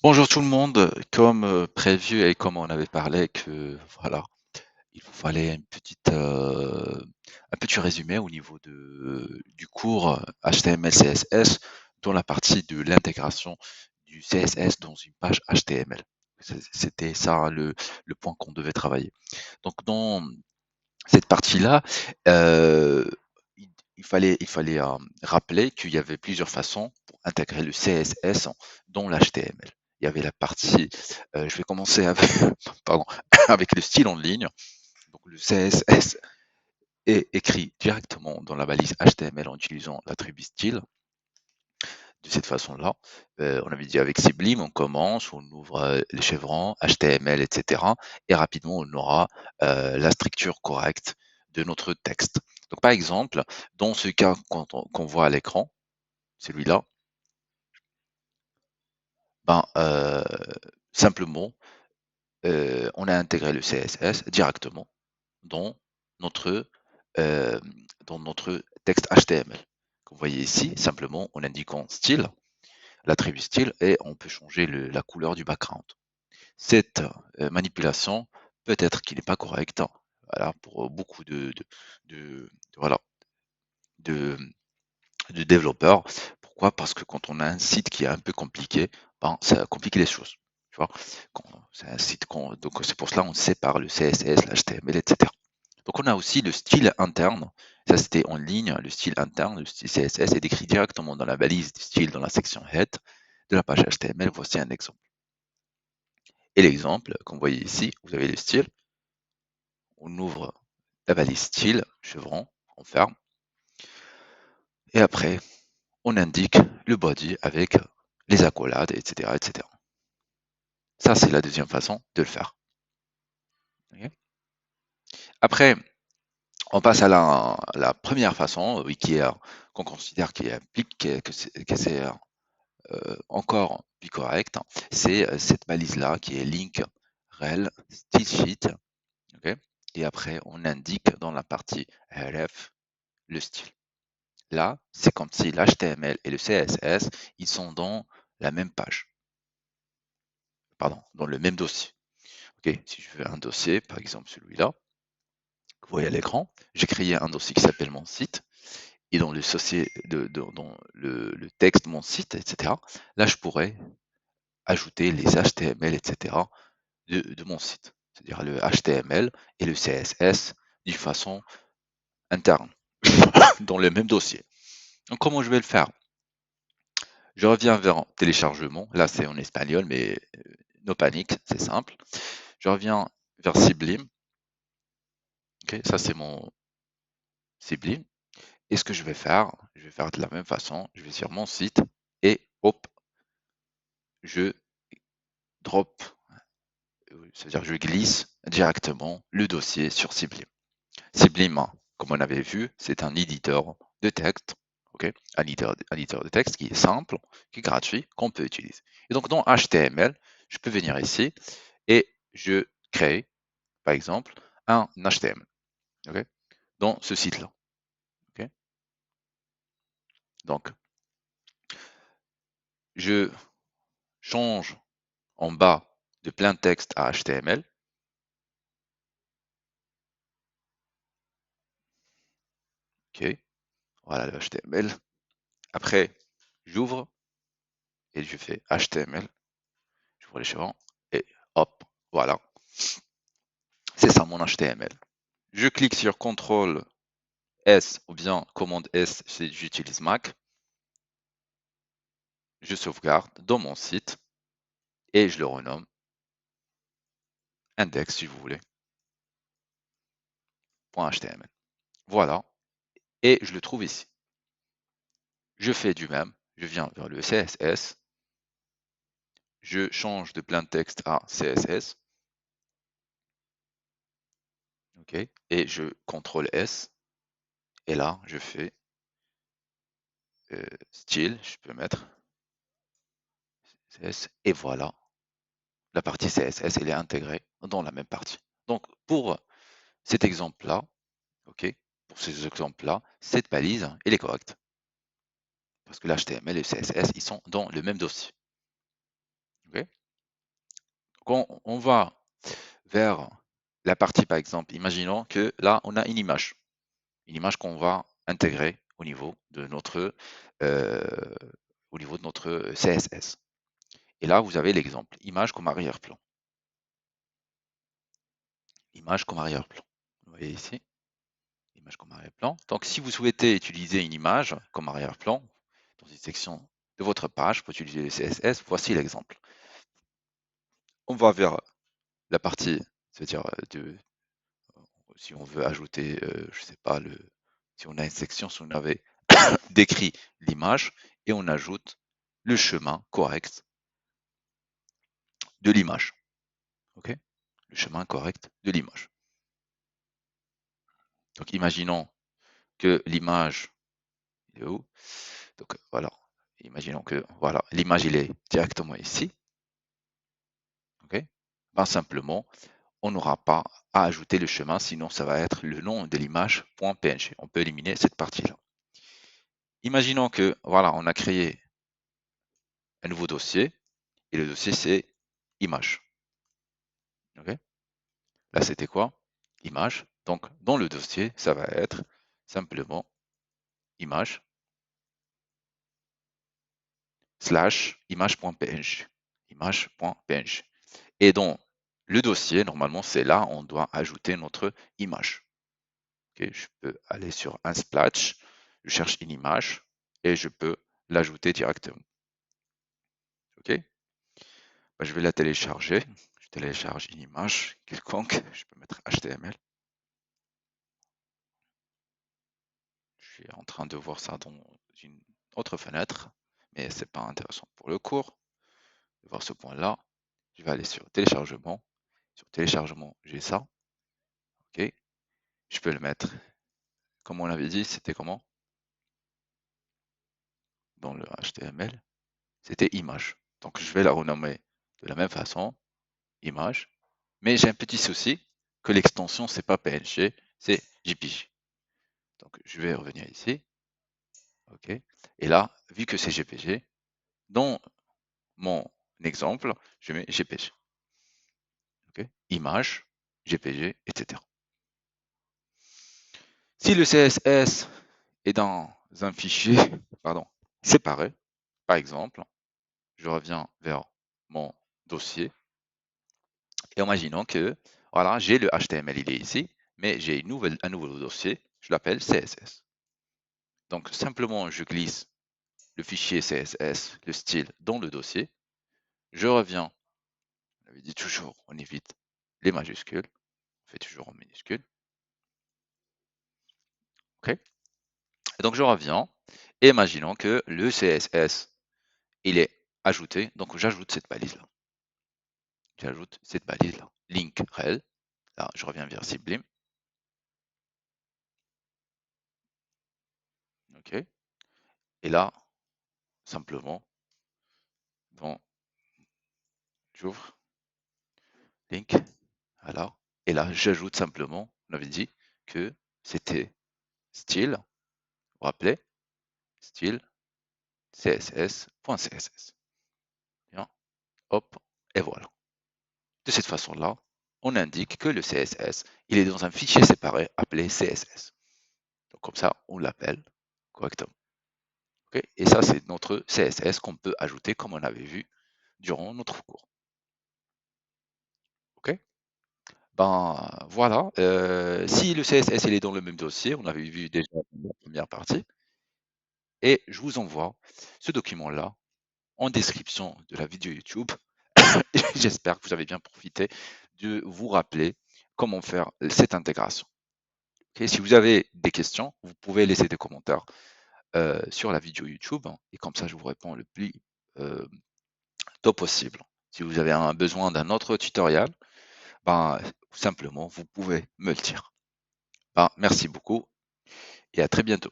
Bonjour tout le monde, comme prévu et comme on avait parlé que voilà, il vous fallait un petit résumé au niveau du cours HTML CSS dans la partie de l'intégration du CSS dans une page HTML. C'était ça le point qu'on devait travailler. Donc dans cette partie-là, euh, il fallait rappeler qu'il y avait plusieurs façons pour intégrer le CSS dans l'HTML. Il y avait la partie, je vais commencer avec, pardon, avec le style en ligne. Donc le CSS est écrit directement dans la balise HTML en utilisant l'attribut style. De cette façon-là, on avait dit avec Sublime, on commence, on ouvre les chevrons, HTML, etc. Et rapidement, on aura la structure correcte de notre texte. Donc, par exemple, dans ce cas qu'on voit à l'écran, celui-là, ben, simplement, on a intégré le CSS directement dans notre, euh, dans notre texte HTML. Comme vous voyez ici, simplement en indiquant style, l'attribut style, et on peut changer la couleur du background. Cette manipulation peut-être qu'il n'est pas correcte, hein, voilà, pour beaucoup voilà, de, de développeurs. Pourquoi? Parce que quand on a un site qui est un peu compliqué, ben, ça complique les choses. Tu vois, c'est un site donc c'est pour cela qu'on sépare le CSS, l'HTML, etc. Donc on a aussi le style interne. Ça c'était en ligne, le style interne, le style CSS est décrit directement dans la balise du style dans la section head de la page HTML. Voici un exemple. Et l'exemple, comme vous voyez ici, vous avez le style, on ouvre la balise style, chevron, on ferme, et après, on indique le body avec les accolades, etc., etc. Ça, c'est la deuxième façon de le faire. Ok. Après, on passe à la première façon, oui, qu'on considère qui implique que c'est encore plus correct. C'est cette balise-là qui est link rel style sheet. Okay. Et après, on indique dans la partie ref le style. Là, c'est comme si l'HTML et le CSS, ils sont dans la même page, pardon, dans le même dossier. Ok, si je fais un dossier, par exemple celui-là, que vous voyez à l'écran, j'ai créé un dossier qui s'appelle mon site, et dans dans le texte mon site, etc. Là, je pourrais ajouter les HTML, etc. de mon site, c'est-à-dire le HTML et le CSS d'une façon interne, dans le même dossier. Donc, comment je vais le faire? Je reviens vers téléchargement. Là, c'est en espagnol, mais no panique, c'est simple. Je reviens vers Sublime. Ok, ça, c'est mon Sublime. Et ce que je vais faire de la même façon. Je vais sur mon site et hop, je drop, c'est-à-dire je glisse directement le dossier sur Sublime. Sublime, comme on avait vu, c'est un éditeur de texte. Okay, un éditeur de texte qui est simple, qui est gratuit, qu'on peut utiliser. Et donc dans HTML, je peux venir ici et je crée, par exemple, un HTML, okay, dans ce site-là. Okay. Donc, je change en bas de plein texte à HTML. Okay. Voilà le HTML. Après, j'ouvre et je fais HTML. J'ouvre les l'échevin et hop, voilà. C'est ça mon HTML. Je clique sur CTRL S ou bien commande S si j'utilise Mac. Je sauvegarde dans mon site et je le renomme index si vous voulez, .html. Voilà. Et je le trouve ici. Je fais du même. Je viens vers le CSS. Je change de plein texte à CSS. OK. Et je CTRL S. Et là, je fais style. Je peux mettre CSS. Et voilà. La partie CSS, elle est intégrée dans la même partie. Donc, pour cet exemple-là, OK, pour ces exemples-là, cette balise, elle est correcte. Parce que l'HTML et le CSS, ils sont dans le même dossier. OK. Quand on va vers la partie, par exemple, imaginons que là, on a une image qu'on va intégrer euh, au niveau de notre CSS. Et là, vous avez l'exemple, image comme arrière-plan. Image comme arrière-plan. Vous voyez ici, image comme arrière-plan. Donc, si vous souhaitez utiliser une image comme arrière-plan dans une section de votre page pour utiliser le CSS, voici l'exemple. On va vers la partie, c'est-à-dire si on veut ajouter, je sais pas, si on a une section, si on avait décrit l'image et on ajoute le chemin correct de l'image. Ok? Le chemin correct de l'image. Donc, imaginons que l'image est où? Donc, voilà. Imaginons que voilà, l'image il est directement ici. Ok? Ben, simplement, on n'aura pas à ajouter le chemin, sinon ça va être le nom de l'image.png. On peut éliminer cette partie-là. Imaginons que voilà, on a créé un nouveau dossier et le dossier c'est image. Ok? Là, c'était quoi? Image. Donc, dans le dossier, ça va être simplement image slash image.png. Image.png. Et dans le dossier, normalement, c'est là on doit ajouter notre image. Okay, je peux aller sur un splash, je cherche une image et je peux l'ajouter directement. Ok? Ben, je vais la télécharger. Je télécharge une image quelconque. Je peux mettre HTML. Je suis en train de voir ça dans une autre fenêtre, mais c'est pas intéressant pour le cours. De voir ce point-là, je vais aller sur téléchargement. Sur téléchargement, j'ai ça. Ok. Je peux le mettre, comme on l'avait dit, c'était comment? Dans le HTML, c'était image. Donc je vais la renommer de la même façon, image. Mais j'ai un petit souci, que l'extension c'est pas PNG, c'est JPG. Donc je vais revenir ici. Ok. Et là, vu que c'est JPG, dans mon exemple, je mets JPG. Okay. Image, JPG, etc. Si le CSS est dans un fichier pardon, séparé, par exemple, je reviens vers mon dossier et imaginons que voilà, j'ai le HTML, il est ici, mais j'ai un nouveau dossier, je l'appelle CSS. Donc simplement, je glisse le fichier CSS, le style, dans le dossier. Je reviens, on avait dit toujours, on évite les majuscules, on fait toujours en minuscules. Ok. Et donc je reviens et imaginons que le CSS il est ajouté, donc j'ajoute cette balise là. J'ajoute cette balise là, link rel. Là, je reviens vers Sublime. Ok. Et là, simplement, bon, j'ouvre link. Voilà. Et là, j'ajoute simplement, on avait dit que c'était style, vous vous rappelez, style css.css. Bien, hop, et voilà. De cette façon-là, on indique que le CSS, il est dans un fichier séparé appelé CSS. Donc comme ça, on l'appelle correctement. Okay, et ça, c'est notre CSS qu'on peut ajouter comme on avait vu durant notre cours. Ok? Ben voilà. Si le CSS il est dans le même dossier, on avait vu déjà la première partie, et je vous envoie ce document-là en description de la vidéo YouTube. J'espère que vous avez bien profité de vous rappeler comment faire cette intégration. Okay, si vous avez des questions, vous pouvez laisser des commentaires sur la vidéo YouTube, hein, et comme ça je vous réponds le plus euh, tôt possible. Si vous avez besoin d'un autre tutoriel, ben, simplement vous pouvez me le dire. Ben, merci beaucoup et à très bientôt.